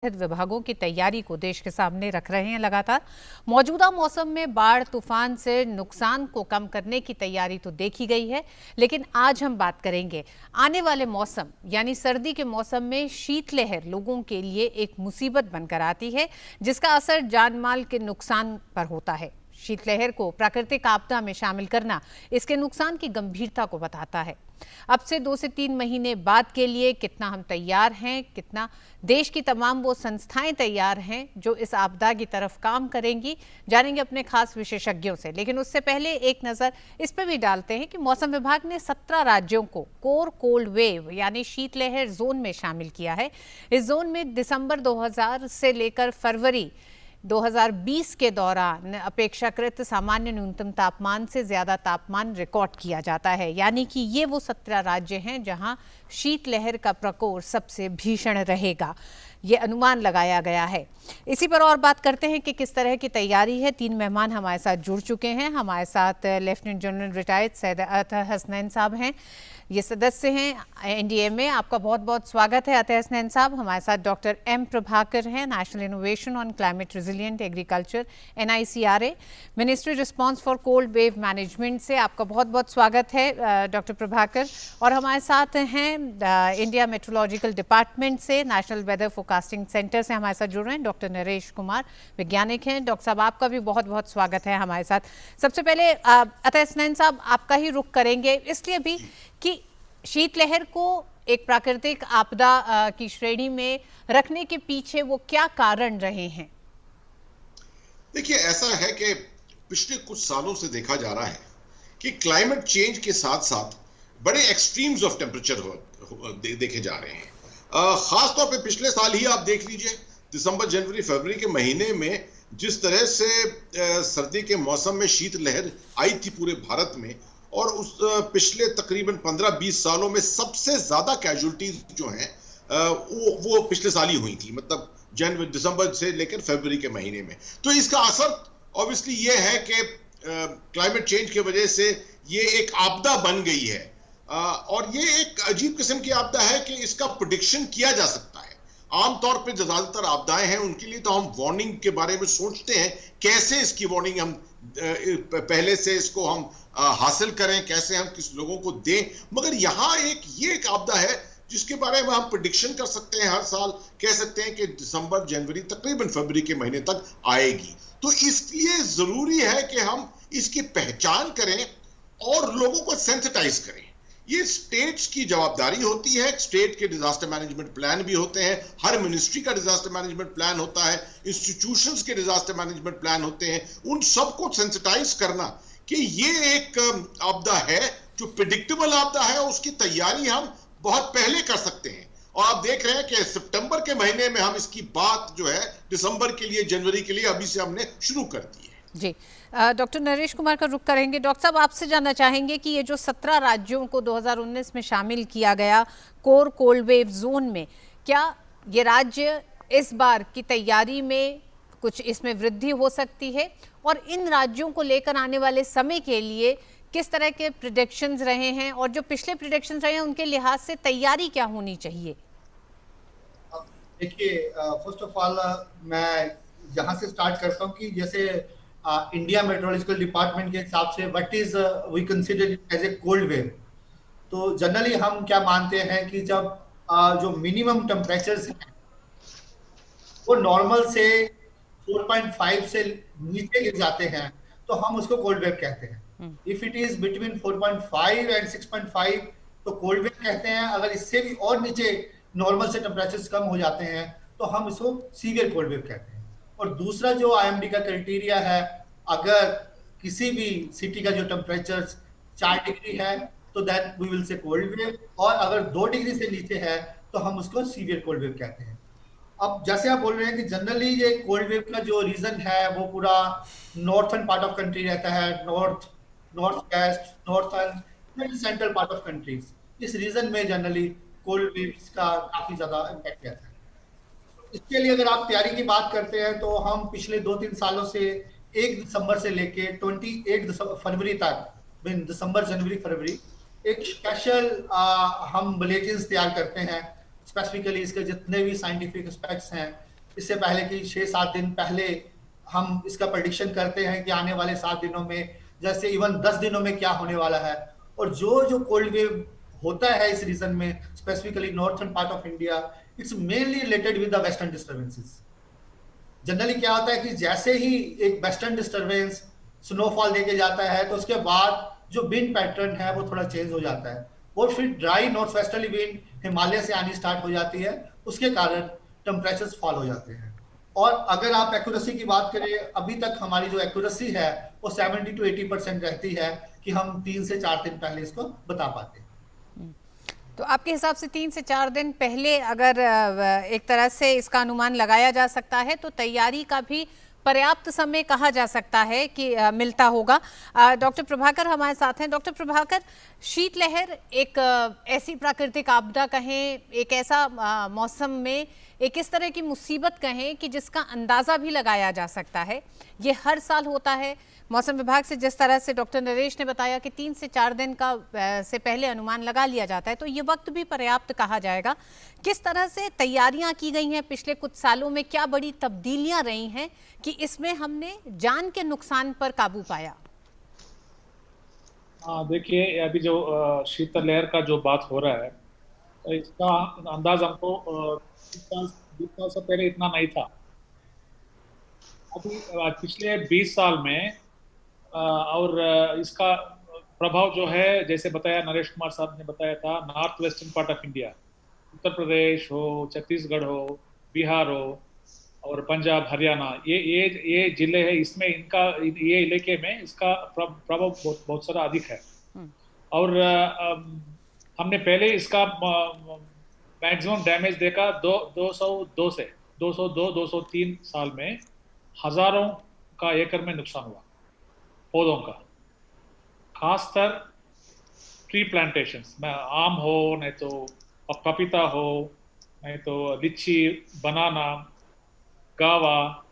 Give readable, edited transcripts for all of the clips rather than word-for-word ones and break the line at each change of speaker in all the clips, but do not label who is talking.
विभागों की तैयारी को देश के सामने रख रहे हैं। लगातार मौजूदा मौसम में बाढ़ तूफान से नुकसान को कम करने की तैयारी तो देखी गई है, लेकिन आज हम बात करेंगे आने वाले मौसम यानी सर्दी के मौसम में शीतलहर लोगों के लिए एक मुसीबत बनकर आती है, जिसका असर जान माल के नुकसान पर होता है। शीतलहर को प्राकृतिक आपदा में शामिल करना इसके नुकसान की गंभीरता को बताता है। अब से 2 से 3 महीने बाद के लिए कितना हम तैयार हैं, कितना देश की तमाम वो संस्थाएं तैयार हैं जो इस आपदा की तरफ काम करेंगी, जानेंगे अपने खास विशेषज्ञों से। लेकिन उससे पहले एक नज़र इस पर भी डालते हैं कि मौसम विभाग ने 17 राज्यों को कोर कोल्ड वेव यानी शीतलहर जोन में शामिल किया है। इस जोन में दिसंबर 2000 से लेकर फरवरी 2020 के दौरान अपेक्षाकृत सामान्य न्यूनतम तापमान से ज्यादा तापमान रिकॉर्ड किया जाता है, यानी कि ये वो 17 राज्य हैं जहां शीतलहर का प्रकोप सबसे भीषण रहेगा, ये अनुमान लगाया गया है। इसी पर और बात करते हैं कि किस तरह की तैयारी है। 3 मेहमान हमारे साथ जुड़ चुके हैं। हमारे साथ लेफ्टिनेंट जनरल रिटायर्ड सैयद अता हसनैन साहब हैं, ये सदस्य हैं एनडीए में। आपका बहुत बहुत स्वागत है अता हसनैन साहब। हमारे साथ डॉक्टर एम प्रभाकर हैं, national innovation on climate resilient agriculture NICRA, ministry response for cold wave management से आपका बहुत बहुत स्वागत है डॉक्टर प्रभाकर। और हमारे साथ हैं इंडिया मेट्रोलॉजिकल डिपार्टमेंट से, नेशनल वेदर फोरकास्टिंग सेंटर से हमारे साथ जुड़ रहे हैं डॉक्टर नरेश कुमार, वैज्ञानिक हैं। डॉक्टर साहब आपका भी बहुत बहुत स्वागत है हमारे साथ। सबसे पहले अता हसनैन साहब आपका ही रुख करेंगे, इसलिए भी कि शीतलहर को एक प्राकृतिक आपदा की श्रेणी में रखने के पीछे वो क्या कारण रहे हैं?
देखिए, ऐसा है कि पिछले कुछ सालों से देखा जा रहा है कि क्लाइमेट चेंज के साथ साथ बड़े एक्सट्रीम्स ऑफ टेम्परेचर देखे जा रहे हैं। खास तौर पे पिछले साल ही आप देख लीजिए, दिसंबर जनवरी फरवरी के महीने में जिस तरह से सर्दी के मौसम में शीतलहर आई थी पूरे भारत में, और उस पिछले तकरीबन 15-20 सालों में सबसे ज्यादा कैजुअल्टीज जो हैं वो पिछले साल ही हुई थी, मतलब जनवरी दिसंबर से लेकर फरवरी के महीने में। तो इसका असर ऑब्वियसली ये है कि क्लाइमेट चेंज की वजह से ये एक आपदा बन गई है, और ये एक अजीब किस्म की आपदा है कि इसका प्रेडिक्शन किया जा सकता है। आमतौर पर जो ज्यादातर आपदाएं हैं उनके लिए तो हम वार्निंग के बारे में सोचते हैं, कैसे इसकी वार्निंग हम पहले से इसको हम हासिल करें, कैसे हम किस लोगों को दें। मगर यहाँ ये एक आपदा है जिसके बारे में हम प्रेडिक्शन कर सकते हैं, हर साल कह सकते हैं कि दिसंबर जनवरी तकरीबन फरवरी के महीने तक आएगी। तो इसलिए जरूरी है कि हम इसकी पहचान करें और लोगों को सेंसिटाइज करें। ये स्टेट्स की जवाबदारी होती है, स्टेट के डिजास्टर मैनेजमेंट प्लान भी होते हैं, हर मिनिस्ट्री का डिजास्टर मैनेजमेंट प्लान होता है, इंस्टीट्यूशंस के डिजास्टर मैनेजमेंट प्लान होते हैं। उन सबको सेंसिटाइज करना कि ये एक आपदा है जो प्रेडिक्टेबल आपदा है, उसकी तैयारी हम बहुत पहले कर सकते हैं। और आप देख रहे हैं कि सितंबर के महीने में हम इसकी बात जो है दिसंबर के लिए, जनवरी के लिए अभी से हमने शुरू कर दी है।
जी, डॉक्टर नरेश कुमार का रुख करेंगे। डॉक्टर साहब आपसे जानना चाहेंगे कि ये जो 17 राज्यों को 2019 में शामिल किया गया कोर कोल्ड वेव जोन में, क्या ये राज्य इस बार की तैयारी में कुछ इसमें वृद्धि हो सकती है, और इन राज्यों को लेकर आने वाले समय के लिए किस तरह के प्रेडिक्शंस रहे हैं, और जो पिछले प्रेडिक्शंस रहे हैं उनके लिहाज से तैयारी क्या होनी चाहिए?
देखिए, फर्स्ट ऑफ ऑल मैं यहाँ से स्टार्ट करता हूँ कि जैसे इंडिया मेट्रोलॉजिकल डिपार्टमेंट के हिसाब से what is we consider as a cold wave. तो जनरली हम क्या मानते हैं कि जब जो मिनिमम टेम्परेचर्स हैं वो नॉर्मल से 4.5 से नीचे गिर जाते हैं तो हम उसको कोल्ड वेव कहते हैं। If it is between 4.5 and 6.5 तो कोल्ड वेव कहते हैं। अगर इससे भी और नीचे नॉर्मल से टेम्परेचर्स कम हो जाते हैं तो हम इसको सीवियर कोल्ड वेव कहते हैं। और दूसरा जो IMD का क्राइटेरिया है, अगर किसी भी सिटी का जो टेम्परेचर 4 डिग्री है तो then we will say cold wave, और अगर 2 डिग्री से नीचे है तो हम उसको सीवियर कोल्ड वेव कहते हैं। अब जैसे आप बोल रहे हैं कि जनरली ये कोल्ड वेव का जो रीजन है वो पूरा नॉर्थर्न पार्ट ऑफ कंट्री रहता है, north west, northern central part of countries. इस रीजन में जनरली कोल्ड वेव्स का काफी ज्यादा इम्पैक्ट रहता है। इसके लिए अगर आप तैयारी की बात करते हैं तो हम पिछले 2-3 सालों से 1 दिसंबर से लेके 28 फरवरी तक, दिसंबर जनवरी फरवरी, एक स्पेशल हम बुलेटिन्स तैयार करते हैं। स्पेसिफिकली इसके जितने भी साइंटिफिक एस्पेक्ट्स हैं इससे पहले कि 6-7 दिन पहले हम इसका प्रेडिक्शन करते हैं कि आने वाले 7 दिनों में, जैसे इवन 10 दिनों में क्या होने वाला है। और जो कोल्ड वेव होता है इस रीजन में, specifically northern part of India, it's mainly related with the western disturbances. Generally क्या होता है कि जैसे ही एक वेस्टर्न डिस्टर्बेंस स्नोफॉल देके जाता है, तो उसके बाद जो विंड पैटर्न है वो थोड़ा चेंज हो जाता है, और फिर dry north westerly wind Himalaya से आनी स्टार्ट हो जाती है। उसके कारण टेम्परेचर्स फॉल हो जाते हैं। और अगर आप एक्यूरेसी की बात करें, अभी तक हमारी जो एक्यूरेसी है वो 70 to 80% रहती है कि हम 3 से 4 दिन पहले इसको बता पाते हैं।
तो आपके हिसाब से 3 से 4 दिन पहले अगर एक तरह से इसका अनुमान लगाया जा सकता है, तो तैयारी का भी पर्याप्त समय कहा जा सकता है कि मिलता होगा। डॉक्टर प्रभाकर हमारे साथ हैं। डॉक्टर प्रभाकर, शीतलहर एक ऐसी प्राकृतिक आपदा कहें, एक ऐसा मौसम में एक इस तरह की मुसीबत कहें कि जिसका अंदाज़ा भी लगाया जा सकता है। ये हर साल होता है। मौसम विभाग से जिस तरह से डॉक्टर नरेश ने बताया कि 3 से 4 दिन का से पहले अनुमान लगा लिया जाता है, तो ये वक्त भी पर्याप्त कहा जाएगा। किस तरह से तैयारियां की गई हैं पिछले कुछ सालों में, क्या बड़ी तब्दीलियां रही हैं कि इसमें हमने जान के नुकसान पर काबू पाया?
देखिए, अभी जो शीतलहर का जो बात हो रहा है, तो इसका अंदाज हमको 20 साल से पहले इतना नहीं था। अभी पिछले 20 साल में और इसका प्रभाव जो है, जैसे बताया नरेश कुमार साहब ने बताया था, north western part of India, Uttar Pradesh हो, छत्तीसगढ़ हो, बिहार हो और पंजाब, हरियाणा, ये जिले हैं, इसमें इनका ये इलाके में इसका प्रभाव बहुत सारा अधिक है। और हमने पहले इसका मैक्सिमम डैमेज देखा 202 साल में हजारों का एकड़ में नुकसान हुआ पौधों का, खासकर ट्री प्लांटेशंस में, आम हो, नहीं तो पपीता हो, नहीं तो लीची, बनाना, गावा,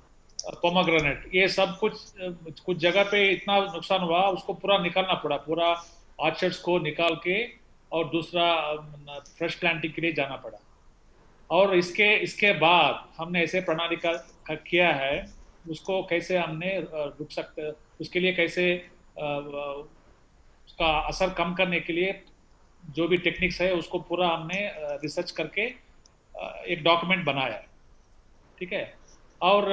पोमोग्रेनेट, ये सब कुछ जगह पे इतना नुकसान हुआ, उसको पूरा निकालना पड़ा, पूरा ऑर्चर्ड्स को निकाल के और दूसरा फ्रेश प्लांटिंग के लिए जाना पड़ा। और इसके बाद हमने ऐसे प्रणाली का किया है, उसको कैसे हमने रुक सकते, उसके लिए कैसे उसका असर कम करने के लिए जो भी टेक्निक्स है उसको पूरा हमने रिसर्च करके एक डॉक्यूमेंट बनाया है, ठीक है। और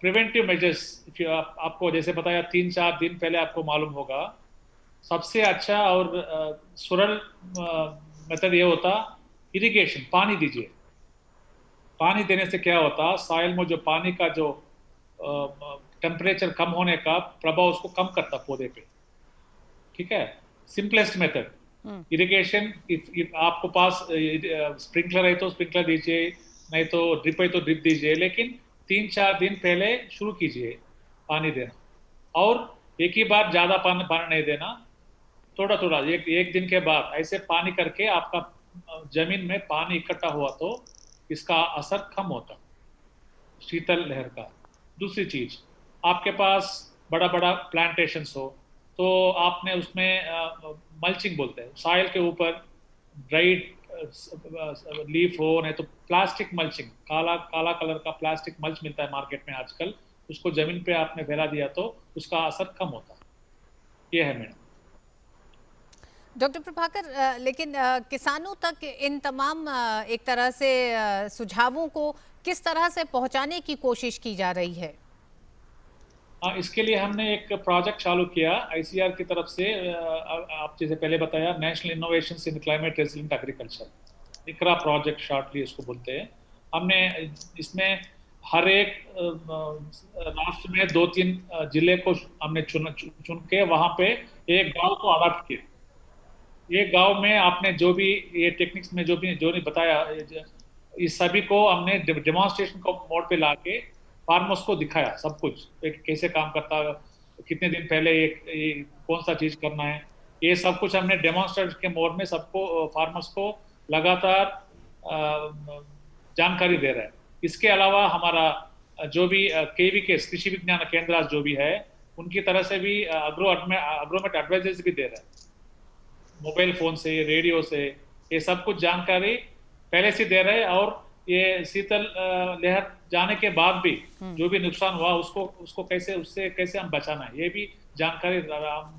प्रिवेंटिव मेजर्स आपको जैसे बताया 3-4 दिन पहले आपको मालूम होगा, सबसे अच्छा और सरल मेथड ये होता इरिगेशन, पानी दीजिए। पानी देने से क्या होता, सॉइल में जो पानी का जो टेम्परेचर कम होने का प्रभाव उसको कम करता पौधे पे, ठीक है। सिंपलेस्ट मेथड इरिगेशन, आपको पास स्प्रिंकलर है तो स्प्रिंकलर दीजिए, नहीं तो ड्रिप है तो ड्रिप दीजिए, लेकिन 3-4 दिन पहले शुरू कीजिए पानी देना। और एक ही बार ज्यादा पानी नहीं देना, थोड़ा थोड़ा एक दिन के बाद ऐसे पानी करके आपका जमीन में पानी इकट्ठा हुआ तो इसका असर कम होता शीतल लहर का। दूसरी चीज, आपके पास बड़ा बड़ा प्लांटेशंस हो तो आपने उसमें मल्चिंग बोलते हैं, सॉइल के ऊपर ड्राइड लीफ हो, नहीं तो प्लास्टिक मल्चिंग, काला कलर का प्लास्टिक मल्च मिलता है मार्केट में आजकल, उसको जमीन पे आपने फैला दिया तो उसका असर कम होता है। ये है मैडम।
डॉक्टर प्रभाकर, लेकिन किसानों तक इन तमाम एक तरह से सुझावों को किस तरह से पहुंचाने की कोशिश की जा रही है?
इसके लिए हमने एक प्रोजेक्ट चालू किया आईसीआर की तरफ से। आप जैसे पहले बताया, national innovations in climate resilient agriculture, इकरा प्रोजेक्ट शॉर्टली इसको बोलते हैं। हमने इसमें हर एक राष्ट्र में 2-3 जिले को हमने चुन के वहां पे एक गांव को अडॉप्ट किया। एक गांव में आपने जो भी ये टेक्निक्स में जो नहीं बताया, इस सभी को हमने डेमोन्स्ट्रेशन को मोड पे लाके फार्मर्स को दिखाया सब कुछ, कैसे काम करता, कितने दिन पहले ये कौन सा चीज करना है, ये सब कुछ हमने डेमोन्स्ट्रेट के मोड में सबको फार्मर्स को लगातार जानकारी दे रहा है। इसके अलावा हमारा जो भी केवीके कृषि विज्ञान केंद्र जो भी है, उनकी तरह से भी अग्रोमेट एडवाइजर्स भी दे रहा है, मोबाइल फोन से, रेडियो से, ये सब कुछ जानकारी पहले से दे रहे हैं। और ये शीतल लहर जाने के बाद भी जो भी नुकसान हुआ उसको कैसे हम बचाना है, ये भी जानकारी हम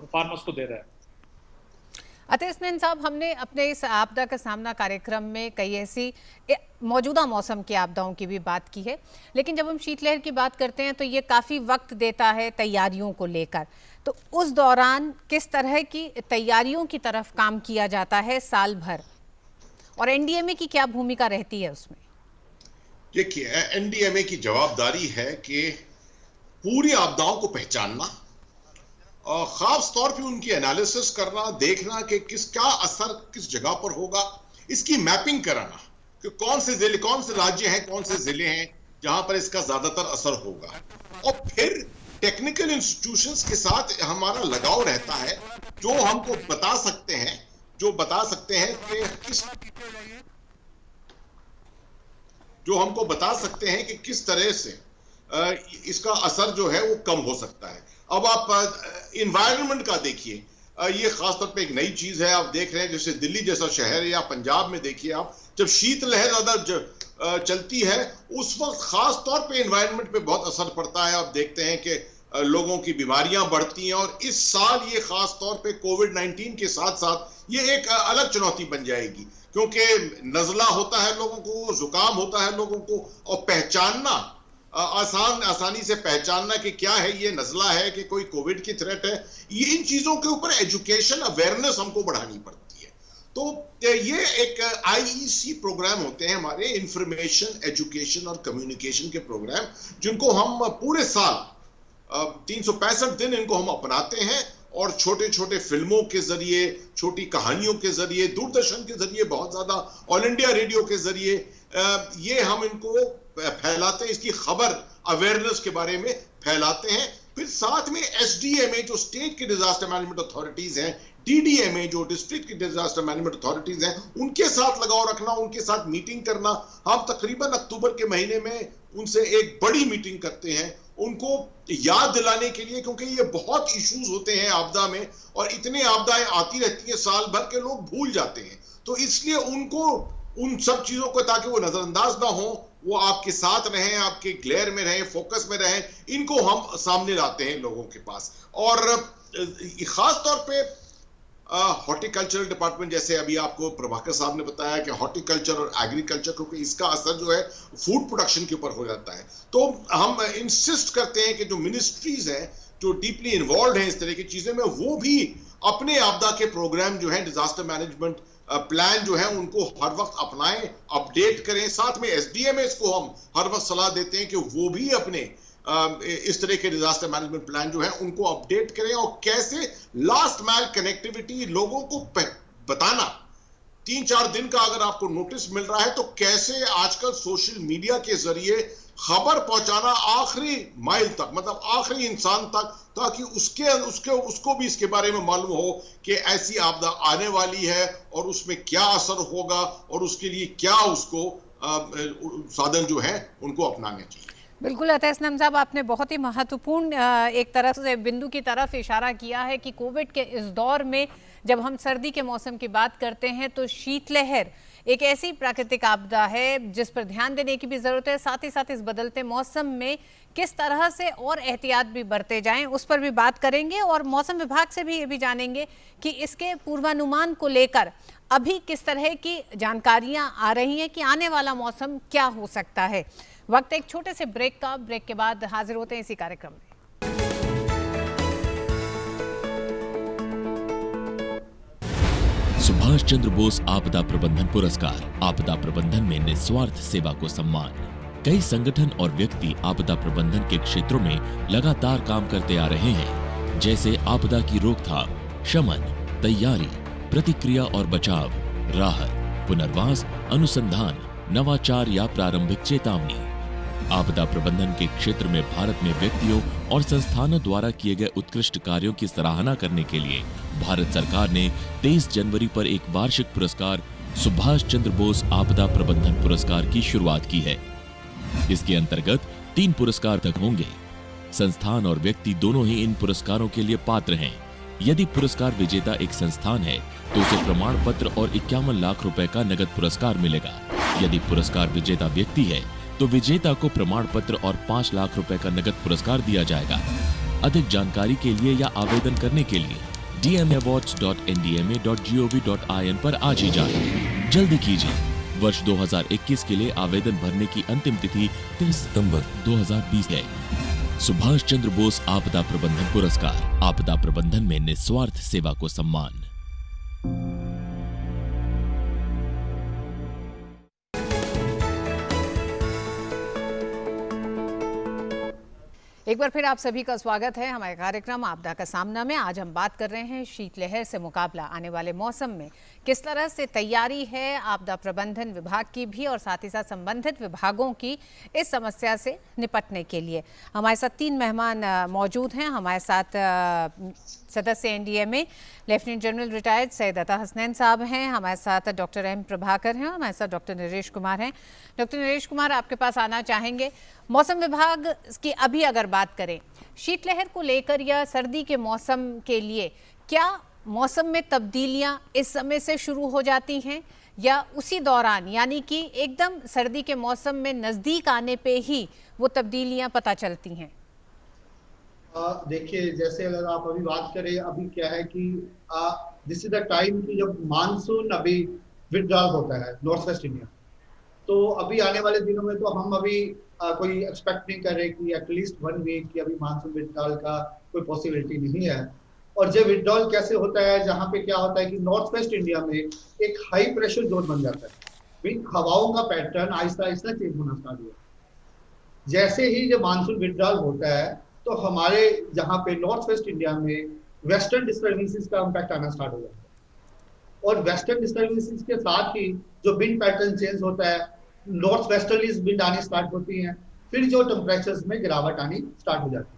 फार्मर्स को दे रहे हैं।
अतीसनैन साहब, हमने अपने इस आपदा का सामना कार्यक्रम में कई ऐसी मौजूदा मौसम की आपदाओं की भी बात की है, लेकिन जब हम शीतलहर की बात करते हैं तो ये काफ़ी वक्त देता है तैयारियों को लेकर। तो उस दौरान किस तरह की तैयारियों की तरफ काम किया जाता है साल भर, और एनडीएमए की क्या भूमिका रहती है उसमें?
देखिए, एनडीएमए की जवाबदारी है कि पूरी आपदाओं को पहचानना और खास तौर पे उनकी एनालिसिस करना, देखना कि क्या असर किस जगह पर होगा, इसकी मैपिंग कराना कि कौन से राज्य हैं, कौन से जिले हैं जहां पर इसका ज्यादातर असर होगा। और फिर टेक्निकल इंस्टीट्यूशंस के साथ हमारा लगाव रहता है जो हमको बता सकते हैं कि किस तरह से इसका असर जो है वो कम हो सकता है। अब आप इन्वायरमेंट का देखिए, ये खासतौर पे एक नई चीज है। आप देख रहे हैं जैसे दिल्ली जैसा शहर या पंजाब में देखिए आप, जब शीतलहर ज्यादा चलती है उस वक्त खास तौर पे इन्वायरमेंट पे बहुत असर पड़ता है। आप देखते हैं कि लोगों की बीमारियां बढ़ती हैं, और इस साल ये खास तौर पे कोविड-19 के साथ साथ ये एक अलग चुनौती बन जाएगी, क्योंकि नजला होता है लोगों को, जुकाम होता है लोगों को, और पहचानना आसानी से पहचानना कि क्या है ये नजला है कि कोई कोविड की थ्रेट है, ये इन चीजों के ऊपर एजुकेशन अवेयरनेस हमको बढ़ानी पड़ती है। तो ये एक आईईसी प्रोग्राम होते हैं हमारे, इंफॉर्मेशन, एजुकेशन और कम्युनिकेशन के प्रोग्राम, जिनको हम पूरे साल 365 दिन इनको हम अपनाते हैं, और छोटे छोटे फिल्मों के जरिए, छोटी कहानियों के जरिए, दूरदर्शन के जरिए, बहुत ज्यादा ऑल इंडिया रेडियो के जरिए ये हम इनको फैलाते हैं, इसकी खबर अवेयरनेस के बारे में फैलाते हैं। फिर साथ में एसडीएमए जो स्टेट के डिजास्टर मैनेजमेंट अथॉरिटीज हैं, डीडीएमए जो डिस्ट्रिक्ट की डिजास्टर मैनेजमेंट अथॉरिटीज हैं, उनके साथ लगाव रखना, उनके साथ मीटिंग करना। हम तकरीबन अक्टूबर के महीने में उनसे एक बड़ी मीटिंग करते हैं, उनको याद दिलाने के लिए, क्योंकि ये बहुत इश्यूज होते हैं आपदा में, और इतनी आपदाएं आती रहती हैं साल भर के लोग भूल जाते हैं। तो इसलिए उनको उन सब चीजों को, ताकि वो नजरअंदाज ना हो, वो आपके साथ रहें, आपके ग्लेयर में रहें, फोकस में रहें, इनको हम सामने लाते हैं लोगों के पास। और खास तौर पे हॉर्टिकल्चरल डिपार्टमेंट, जैसे अभी आपको प्रभाकर साहब ने बताया कि हॉर्टिकल्चर और एग्रीकल्चर, क्योंकि इसका असर जो है फूड प्रोडक्शन के ऊपर हो जाता है, तो हम इंसिस्ट करते हैं कि जो मिनिस्ट्रीज हैं जो डीपली इन्वॉल्व हैं इस तरह की चीजें में, वो भी अपने आपदा के प्रोग्राम जो है, डिजास्टर मैनेजमेंट प्लान जो है, उनको हर वक्त अपनाएं, अपडेट करें। साथ में एसडीएमएस को हम हर वक्त सलाह देते हैं कि वो भी अपने इस तरह के डिजास्टर मैनेजमेंट प्लान जो है उनको अपडेट करें, और कैसे लास्ट माइल कनेक्टिविटी लोगों को बताना। 3-4 दिन का अगर आपको नोटिस मिल रहा है तो कैसे आजकल सोशल मीडिया के जरिए खबर पहुंचाना आखिरी माइल तक, मतलब आखिरी इंसान तक, ताकि उसको भी इसके बारे में मालूम हो कि ऐसी आपदा आने वाली है और उसमें क्या असर होगा, और उसके लिए क्या उसको साधन जो है उनको अपनाने चाहिए।
बिल्कुल अतीसनैन साहब, आपने बहुत ही महत्वपूर्ण एक तरफ से बिंदु की तरफ इशारा किया है कि कोविड के इस दौर में जब हम सर्दी के मौसम की बात करते हैं तो शीतलहर एक ऐसी प्राकृतिक आपदा है जिस पर ध्यान देने की भी ज़रूरत है। साथ ही साथ इस बदलते मौसम में किस तरह से और एहतियात भी बरते जाएं, उस पर भी बात करेंगे, और मौसम विभाग से भी ये भी जानेंगे कि इसके पूर्वानुमान को लेकर अभी किस तरह की जानकारियां आ रही हैं कि आने वाला मौसम क्या हो सकता है। वक्त एक छोटे से ब्रेक का, ब्रेक के बाद हाजिर होते हैं इसी कार्यक्रम में।
सुभाष चंद्र बोस आपदा प्रबंधन पुरस्कार, आपदा प्रबंधन में निस्वार्थ सेवा को सम्मान। कई संगठन और व्यक्ति आपदा प्रबंधन के क्षेत्रों में लगातार काम करते आ रहे हैं, जैसे आपदा की रोकथाम, शमन, तैयारी, प्रतिक्रिया और बचाव, राहत, पुनर्वास, अनुसंधान, नवाचार या प्रारंभिक चेतावनी। आपदा प्रबंधन के क्षेत्र में भारत में व्यक्तियों और संस्थानों द्वारा किए गए उत्कृष्ट कार्यों की सराहना करने के लिए भारत सरकार ने 23 जनवरी पर एक वार्षिक पुरस्कार सुभाष चंद्र बोस आपदा प्रबंधन पुरस्कार की शुरुआत की है। इसके अंतर्गत 3 पुरस्कार तक होंगे। संस्थान और व्यक्ति दोनों ही इन पुरस्कारों के लिए पात्र हैं। यदि पुरस्कार विजेता एक संस्थान है तो उसे प्रमाण पत्र और 51 लाख रुपए का नगद पुरस्कार मिलेगा। यदि पुरस्कार विजेता व्यक्ति है तो विजेता को प्रमाण पत्र और 5 लाख रुपए का नगद पुरस्कार दिया जाएगा। अधिक जानकारी के लिए या आवेदन करने के लिए dmawards.ndma.gov.in पर आज ही जाएं। जल्दी कीजिए। वर्ष 2021 के लिए आवेदन भरने की अंतिम तिथि 30 सितंबर 2020 है। सुभाष चंद्र बोस आपदा प्रबंधन पुरस्कार। आपदा प्रबंधन में निस्वार्थ सेवा को सम्मान।
एक बार फिर आप सभी का स्वागत है हमारे कार्यक्रम आपदा का सामना में। आज हम बात कर रहे हैं शीतलहर से मुकाबला, आने वाले मौसम में किस तरह से तैयारी है आपदा प्रबंधन विभाग की भी और साथ ही साथ संबंधित विभागों की इस समस्या से निपटने के लिए। हमारे साथ 3 मेहमान मौजूद हैं। हमारे साथ सदस्य NDMA lieutenant general retired Syed अता हसनैन साहब हैं। हमारे साथ डॉक्टर एम प्रभाकर हैं। हमारे साथ डॉक्टर नरेश कुमार हैं। डॉक्टर नरेश कुमार, आपके पास आना चाहेंगे। मौसम विभाग की अभी अगर बात करें शीतलहर को लेकर या सर्दी के मौसम के लिए, क्या मौसम में तब्दीलियां इस समय से शुरू हो जाती हैं या उसी दौरान, यानी कि एकदम सर्दी के मौसम में नज़दीक आने पे ही वो तब्दीलियां पता चलती हैं?
देखिए, जैसे अगर आप अभी बात करें, अभी क्या है कि दिस इज द टाइम कि जब मानसून अभी विथड्रॉल होता है नॉर्थ वेस्ट इंडिया। तो अभी आने वाले दिनों में तो हम अभी कोई एक्सपेक्ट नहीं कर रहे कि एटलीस्ट 1 वीक की अभी मानसून विथड्रॉल का कोई पॉसिबिलिटी नहीं है। और जब विथड्रॉल कैसे होता है, जहाँ पे क्या होता है कि नॉर्थ वेस्ट इंडिया में एक हाई प्रेशर जोन बन जाता है। हवाओं का पैटर्न आहिस्ता आहिस्ता चेंज होना स्टार्ट हुआ। जैसे ही जब मानसून विथड्रॉल होता है तो हमारे जहाँ पे नॉर्थ वेस्ट इंडिया में वेस्टर्न डिस्टर्बेंसेस का इम्पैक्ट आना स्टार्ट हो जाता है। और वेस्टर्न डिस्टर्बेंसेस के साथ ही जो विंड पैटर्न चेंज होता है, नॉर्थ वेस्टर्लीज विंड आनी स्टार्ट होती हैं, फिर जो टेम्परेचर्स में गिरावट आनी स्टार्ट हो जाती है।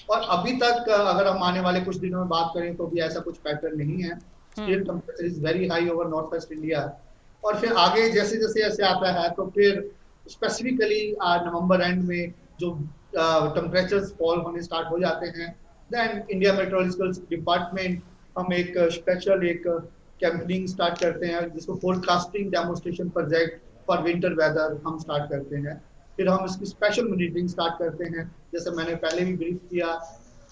और अभी तक अगर हम आने वाले कुछ दिनों में बात करें तो भी ऐसा कुछ पैटर्न नहीं है। Still temperature is very high over north west India. और फिर आगे जैसे जैसे ऐसे आता है तो फिर स्पेसिफिकली नवंबर एंड में जो टेम्परेचर्स फॉल होने स्टार्ट हो जाते हैं, देन इंडिया मेट्रोलॉजिकल डिपार्टमेंट हम एक स्पेशल एक कैंपेनिंग स्टार्ट करते हैं जिसको forecasting demonstration project for winter weather हम स्टार्ट करते हैं। फिर हम इसकी स्पेशल मॉनिटरिंग स्टार्ट करते हैं, जैसे मैंने पहले भी ब्रीफ किया।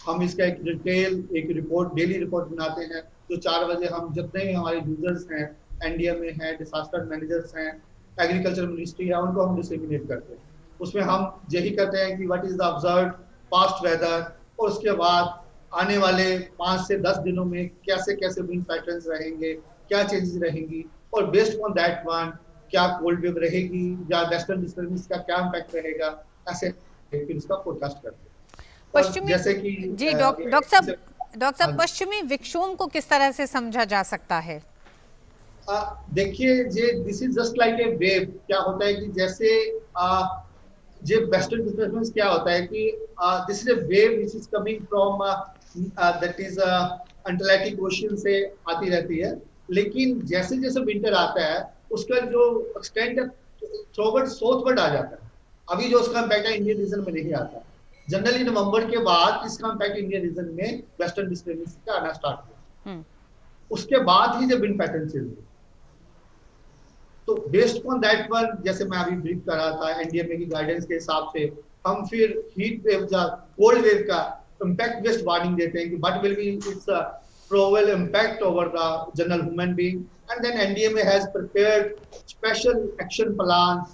हम इसका एक डिटेल एक रिपोर्ट, डेली रिपोर्ट बनाते हैं, जो 4 बजे हम जितने भी हमारे यूजर्स हैं, एनडीएमए हैं, डिजास्टर मैनेजर्स हैं, एग्रीकल्चर मिनिस्ट्री है, उनको हम डिसेमिनेट करते हैं। उसमें हम यही कहते हैं कि what is the observed past weather, और उसके बाद आने वाले 5 से 10 दिनों में कैसे कैसे विंड पैटर्न्स रहेंगे, क्या चेंजेस रहेंगी, और बेस्ड ऑन दैट वन क्या कोल्ड वेव रहेगी या वेस्टर्न डिस्टर्बेंस का क्या इम्पैक्ट रहेगा, ऐसे फिर इसका फोरकास्ट करते हैं।
पश्चिमी,
जैसे कि
जी डॉक्टर साहब पश्चिमी विक्षोभ को किस तरह से समझा जा सकता है?
देखिए, this is just like a wave. क्या होता है कि जैसे जो वेस्टर्न डिस्टर्बेंस क्या होता है कि this is a wave which is coming from that is Atlantic ocean से आती रहती है, लेकिन जैसे जैसे विंटर आता है उसका जो एक्सटेंड थ्रोवर्ड साउथवर्ड आ जाता है। अभी जो उसका इम्पैक्ट है इंडियन रीजन में नहीं आता। जनरली नवंबर के बाद इसका इम्पैक्ट इंडियन रीजन में वेस्टर्न डिस्टर्बेंस का आना स्टार्ट हुआ। उसके बाद ही जब विंड पैटर्न चेंज हुआ, तो बेस्ड ऑन दैट वन, जैसे मैं अभी ब्रीफ कर रहा था, एनडीएमए की गाइडेंस के हिसाब से हम फिर हीट वेव या कोल्ड वेव का इम्पैक्ट बेस्ड वार्निंग देते हैं कि what will be it's probable impact over the general human being, and then NDMA has prepared special action plans,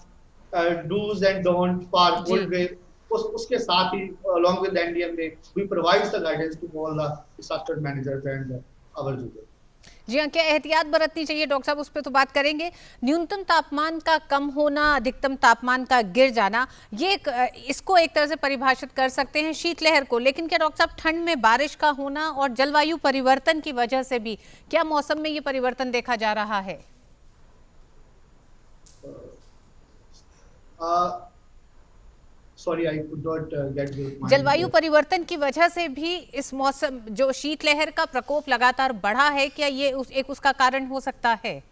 do's and don'ts for cold wave. उसके साथ ही along with the NDMA we provide the guidance to all the disaster managers and our users.
जी हाँ, क्या एहतियात बरतनी चाहिए doctor साहब, उस पर तो बात करेंगे। न्यूनतम तापमान का कम होना, अधिकतम तापमान का गिर जाना, ये इसको एक तरह से परिभाषित कर सकते हैं शीतलहर को। लेकिन क्या डॉक्टर साहब ठंड में बारिश का होना और जलवायु परिवर्तन की वजह से भी क्या मौसम में ये परिवर्तन देखा जा रहा है?
Sorry, I could not get your point.
जलवायु परिवर्तन की वजह से भी इस मौसम जो शीतलहर का प्रकोप लगातार बढ़ा है, क्या ये एक उसका कारण हो सकता है?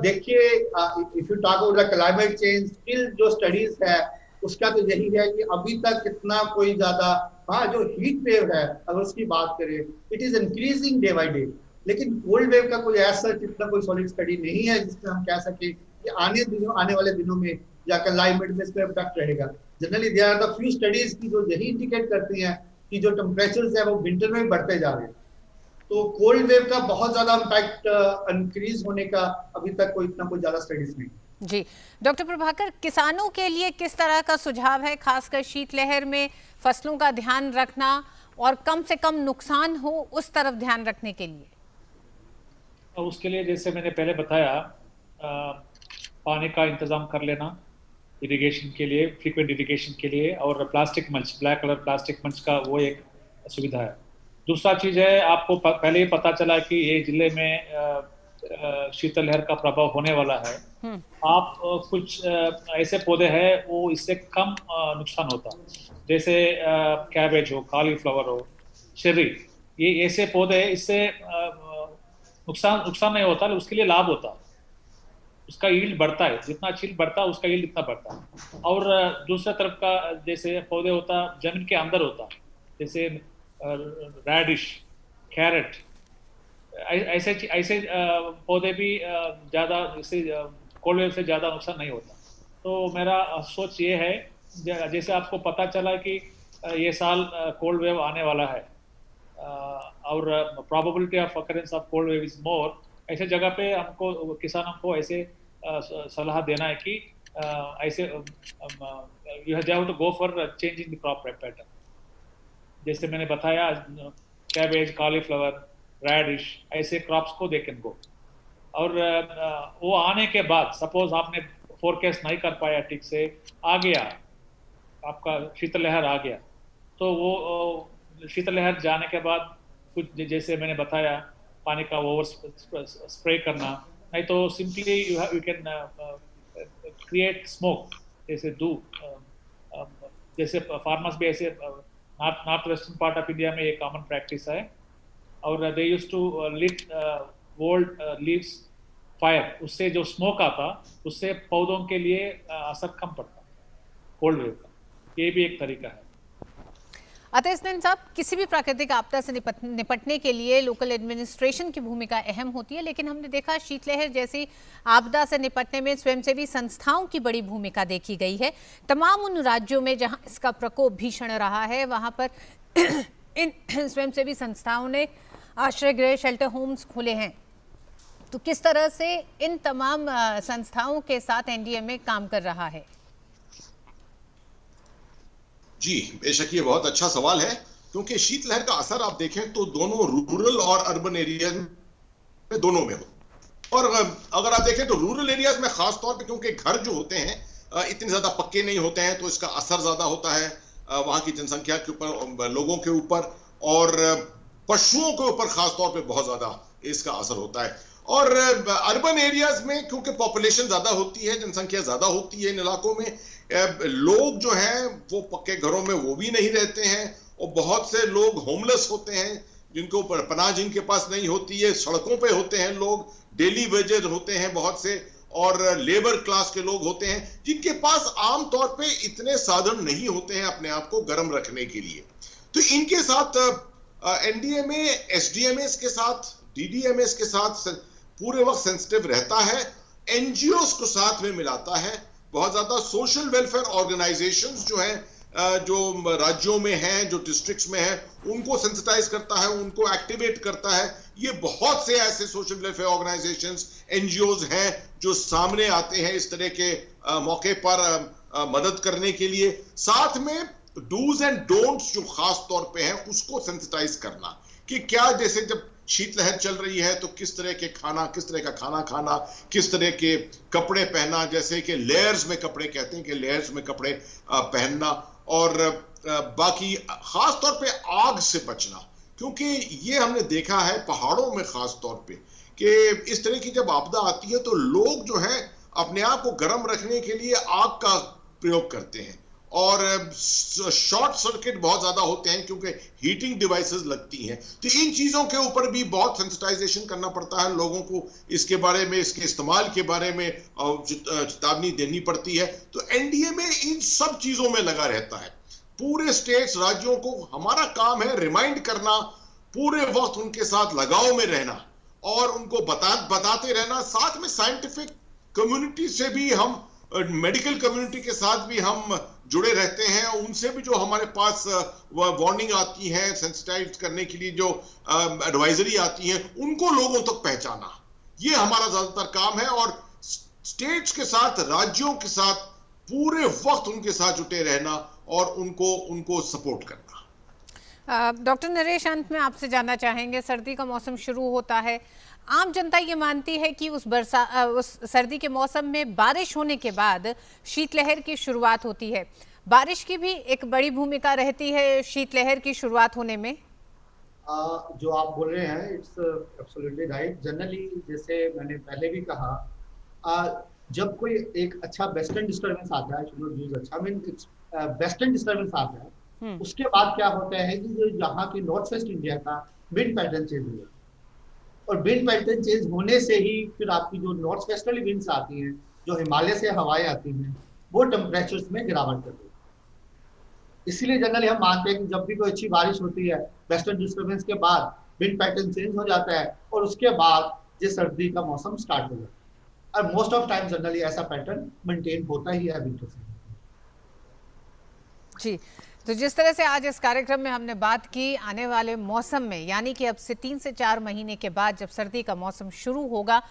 देखिए, if you talk about the climate change, still जो स्टडीज है उसका तो यही है कि अभी तक इतना कोई ज्यादा हाँ, जो हीट वेव है अगर उसकी बात करें, it is increasing day by day, लेकिन कोल्ड वेव का कोई ऐसा इतना कोई सॉलिड स्टडी नहीं है जिसमें हम कह सके कि आने वाले दिनों में या क्लाइमेट में इसका इम्पैक्ट रहेगा। Generally there are the few studies की जो यही इंडिकेट करती हैं कि जो टेम्परेचर्स है वो विंटर में बढ़ते जा रहे हैं। तो कोल्ड वेव का बहुत ज्यादा इम्पैक्ट इंक्रीज होने का अभी तक कोई ज्यादा स्टडीज नहीं।
जी डॉक्टर प्रभाकर, किसानों के लिए किस तरह का सुझाव है, खासकर शीतलहर में फसलों का ध्यान रखना और कम से कम नुकसान हो उस तरफ ध्यान रखने के लिए?
उसके लिए जैसे मैंने पहले बताया, पानी का इंतजाम कर लेना इरिगेशन के लिए, फ्रीक्वेंट इरिगेशन के लिए, और plastic mulch, black colour plastic mulch का वो एक सुविधा है। दूसरा चीज़ है, आपको पहले ही पता चला कि ये जिले में शीतलहर का प्रभाव होने वाला है। आप कुछ ऐसे पौधे हैं वो इससे कम नुकसान होता, जैसे कैबेज हो, कॉलीफ्लावर हो, शेरी, ये ऐसे पौधे इससे नुकसान नहीं होता, उसके लिए लाभ होता, उसका यील्ड बढ़ता है, जितना यील्ड बढ़ता है उसका यील्ड इतना बढ़ता है। और दूसरा तरफ का जैसे पौधे होता जमीन के अंदर होता, जैसे रेडिश, कैरेट, ऐसे पौधे भी ज़्यादा इससे कोल्ड वेव से ज़्यादा नुकसान नहीं होता। तो मेरा सोच ये है, जैसे आपको पता चला कि ये साल कोल्ड वेव आने वाला है और probability of occurrence of cold wave is more, ऐसे जगह पे हमको किसानों को ऐसे सलाह देना है कि ऐसे you have to go for changing the crop pattern. जैसे मैंने बताया, कैबेज, कॉलीफ्लावर, रेडिश, ऐसे क्रॉप्स को दे कैन गो। और वो आने के बाद सपोज आपने फोरकास्ट नहीं कर पाया ठीक से, आ गया आपका शीतलहर आ गया, तो वो शीतलहर जाने के बाद कुछ जैसे मैंने बताया, पानी का ओवर स्प्रे करना, नहीं तो simply you can create smoke, जैसे जैसे फार्मर्स भी ऐसे north western part of India में ये कॉमन प्रैक्टिस है, और they used to lit old leaves fire, उससे जो स्मोक आता उससे पौधों के लिए असर कम पड़ता कोल्ड वेव का। ये भी एक तरीका है।
अतः साहब, किसी भी प्राकृतिक आपदा से निपटने के लिए लोकल एडमिनिस्ट्रेशन की भूमिका अहम होती है, लेकिन हमने देखा शीतलहर जैसी आपदा से निपटने में स्वयंसेवी संस्थाओं की बड़ी भूमिका देखी गई है। तमाम उन राज्यों में जहां इसका प्रकोप भीषण रहा है वहां पर इन स्वयंसेवी संस्थाओं ने आश्रय गृह, शेल्टर होम्स खोले हैं। तो किस तरह से इन तमाम संस्थाओं के साथ एनडीएमए काम कर रहा है?
जी बेशक ये बहुत अच्छा सवाल है, क्योंकि शीतलहर का असर आप देखें तो दोनों रूरल और अर्बन एरियाज में दोनों में हो। और अगर आप देखें तो रूरल एरियाज में खास तौर पे, क्योंकि घर जो होते हैं इतने ज्यादा पक्के नहीं होते हैं, तो इसका असर ज्यादा होता है वहां की जनसंख्या के ऊपर, लोगों के ऊपर, और पशुओं के ऊपर खास तौर पे बहुत ज्यादा इसका असर होता है। और अर्बन एरियाज में क्योंकि पॉपुलेशन ज्यादा होती है, जनसंख्या ज्यादा होती है इन इलाकों में, लोग जो हैं वो पक्के घरों में वो भी नहीं रहते हैं, और बहुत से लोग होमलेस होते हैं, जिनको पनाह जिनके पास नहीं होती है, सड़कों पे होते हैं लोग, डेली वेजेस होते हैं बहुत से, और लेबर क्लास के लोग होते हैं जिनके पास आमतौर पे इतने साधन नहीं होते हैं अपने आप को गर्म रखने के लिए। तो इनके साथ एनडीएमए एसडीएमएस के साथ, डीडीएमएस के साथ पूरे वक्त सेंसिटिव रहता है, एनजीओस को साथ में मिलाता है, बहुत ज्यादा सोशल वेलफेयर ऑर्गेनाइजेशंस जो हैं, जो राज्यों में हैं, जो डिस्ट्रिक्ट्स में हैं, उनको सेंसिटाइज करता है, उनको एक्टिवेट करता है। ये बहुत से ऐसे सोशल वेलफेयर ऑर्गेनाइजेशंस, एनजीओस हैं जो सामने आते हैं इस तरह के मौके पर मदद करने के लिए। साथ में डूज एंड डोंट्स जो खास तौर पे हैं उसको सेंसिटाइज करना, कि क्या जैसे जब शीतलहर चल रही है तो किस तरह का खाना खाना, किस तरह के कपड़े पहना, जैसे कि लेयर्स में कपड़े कहते हैं कि लेयर्स में कपड़े पहनना, और बाकी खास तौर पे आग से बचना, क्योंकि ये हमने देखा है पहाड़ों में खास तौर पे कि इस तरह की जब आपदा आती है तो लोग जो है अपने आप को गर्म रखने के लिए आग का प्रयोग करते हैं, और शॉर्ट सर्किट बहुत ज्यादा होते हैं क्योंकि हीटिंग डिवाइसेस लगती हैं। तो इन चीजों के ऊपर भी बहुत सेंसिटाइजेशन करना पड़ता है लोगों को, इसके बारे में, इसके इस्तेमाल के बारे में चेतावनी देनी पड़ती है। तो एनडीएमए इन सब चीजों में लगा रहता है। पूरे स्टेट्स राज्यों को हमारा काम है रिमाइंड करना, पूरे वक्त उनके साथ लगाव में रहना और उनको बताते रहना। साथ में साइंटिफिक कम्युनिटी से भी हम, मेडिकल कम्युनिटी के साथ भी हम जुड़े रहते हैं। उनसे भी जो हमारे पास वार्निंग आती है, सेंसिटाइज करने के लिए जो एडवाइजरी आती है, उनको लोगों तक पहुंचाना, ये हमारा ज्यादातर काम है। और स्टेट्स के साथ, राज्यों के साथ पूरे वक्त उनके साथ जुटे रहना और उनको सपोर्ट करना।
डॉक्टर नरेश, अंत में आपसे जानना चाहेंगे, सर्दी का मौसम शुरू होता है, आम जनता ये मानती है कि उस सर्दी के मौसम में बारिश होने के बाद शीतलहर की शुरुआत होती है। बारिश की भी एक बड़ी भूमिका रहती है शीतलहर की शुरुआत होने में।
जो आप बोल रहे हैं इट्स एब्सोल्युटली राइट। जनरली जैसे मैंने पहले भी कहा, जब कोई एक अच्छा वेस्टर्न डिस्टर्बेंस आता है, वेस्टर्न डिस्टर्बेंस आता है, उसके बाद क्या होता है कि जो यहाँ की नॉर्थ वेस्ट इंडिया का विंड पैटर्न चेंज हुआ, और विंड पैटर्न चेंज होने से ही फिर आपकी जो नॉर्थ वेस्टर्ली विंड्स आती हैं, जो हिमालय से हवाएं आती हैं, वो टेम्परेचर्स में गिरावट करती है। इसीलिए जनरली हम मानते हैं कि जब भी कोई अच्छी बारिश होती है, वेस्टर्न डिस्टर्बेंस के बाद विंड पैटर्न चेंज हो जाता है और उसके बाद ये सर्दी का मौसम स्टार्ट हो जाता है। और मोस्ट ऑफ टाइम जनरली ऐसा पैटर्न मेंटेन होता ही है विंटर से।
जी, तो जिस तरह से आज इस कार्यक्रम में हमने बात की, आने वाले मौसम में, यानी कि अब से 3 से 4 महीने के बाद जब सर्दी का मौसम शुरू होगा,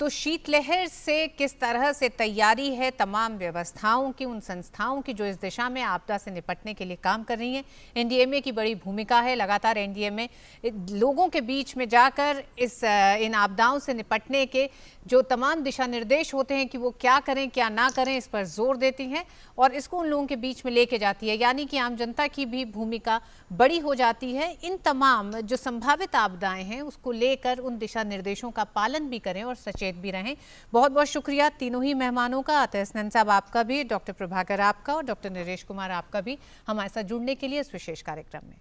तो शीतलहर से किस तरह से तैयारी है तमाम व्यवस्थाओं की, उन संस्थाओं की जो इस दिशा में आपदा से निपटने के लिए काम कर रही हैं। एनडीएमए की बड़ी भूमिका है, लगातार एनडीएमए लोगों के बीच में जाकर इन आपदाओं से निपटने के जो तमाम दिशा निर्देश होते हैं कि वो क्या करें क्या ना करें, इस पर जोर देती हैं और इसको उन लोगों के बीच में लेके जाती है। यानी कि आम जनता की भी भूमिका बड़ी हो जाती है। इन तमाम जो संभावित आपदाएं हैं उसको लेकर उन दिशा निर्देशों का पालन भी करें और सचेत भी रहें। बहुत बहुत शुक्रिया तीनों ही मेहमानों का, अतः नंद साहब आपका भी, डॉक्टर प्रभाकर आपका और डॉक्टर नरेश कुमार आपका भी हमारे साथ जुड़ने के लिए इस विशेष कार्यक्रम में।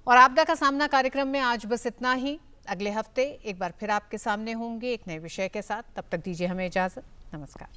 और आपदा का सामना कार्यक्रम में आज बस इतना ही। अगले हफ्ते एक बार फिर आपके सामने होंगे एक नए विषय के साथ। तब तक दीजिए हमें इजाजत। नमस्कार।